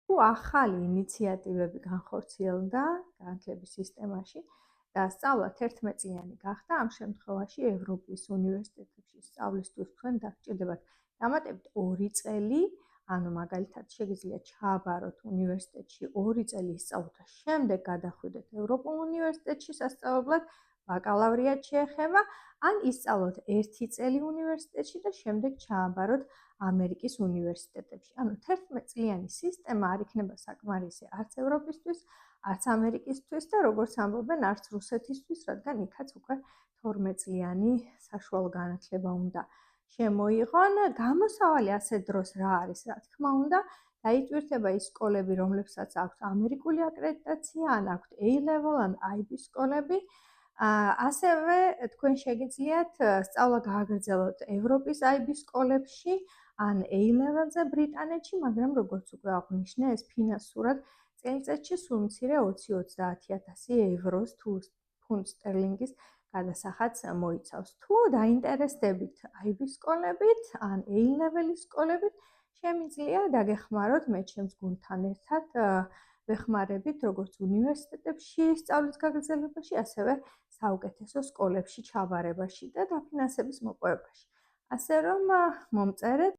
თუ ახალი ინიციატივები განხორციელდა განათლების სისტემაში და სწავლა 11 წლიანი გახდა, ამ შემთხვევაში ევროპის უნივერსიტეტებში სწავლისთვის თქვენ დაგჭირდებათ დამატებით 2 წელი, ანუ მაგალითად შეგიძლიათ ჩააბაროთ უნივერსიტეტში 2 წელი ისწავლოთ და შემდეგ გადახვიდეთ ევროპულ უნივერსიტეტში სასწავლებლად, ბაკალავრიატ შეეხება, ან ისწავლოთ 1 წელი უნივერსიტეტში და შემდეგ ჩააბაროთ ამერიკის უნივერსიტეტებში. ანუ 11 წლიანი სისტემა არ იქნება საკმარისი არც ევროპისთვის, არც ამერიკისთვის და როგორც ამბობენ, არც რუსეთისთვის, რადგან იქაც უკვე 12 წლიანი საშუალო განათლება უნდა შემოიღონ. გამოსავალი ასეთ დროს რა არის? რა თქმა უნდა, დაიტვირთება ის სკოლები, რომლებსაც აქვს ამერიკული აკრედიტაცია, ან აქვთ A-level, ან IB სკოლები. ასევე თქვენ შეგიძლიათ სწავლა გააგრძელოთ ევროპის IB სკოლებში, ან A-level-ზე ბრიტანეთში, მაგრამ როგორც უკვე აღვნიშნე, ეს ფინანსურად წელიწადში სულ მცირე 20-30 ევროს თუ ფუნტ სტერლინგის გადასახადს მოიცავს. თუ დაინტერესდებით IB სკოლებით ან A-level-ის სკოლებით, შემიძლია დაგეხმაროთ მე ჩემს გუნდთან ერთად, ვეხმარებით როგორც უნივერსიტეტებში სწავლის გაგრძელებაში, ასევე საუკეთესო სკოლებში ჩაბარებაში და დაფინანსების მოპოვებაში. ასე რომ მომწერეთ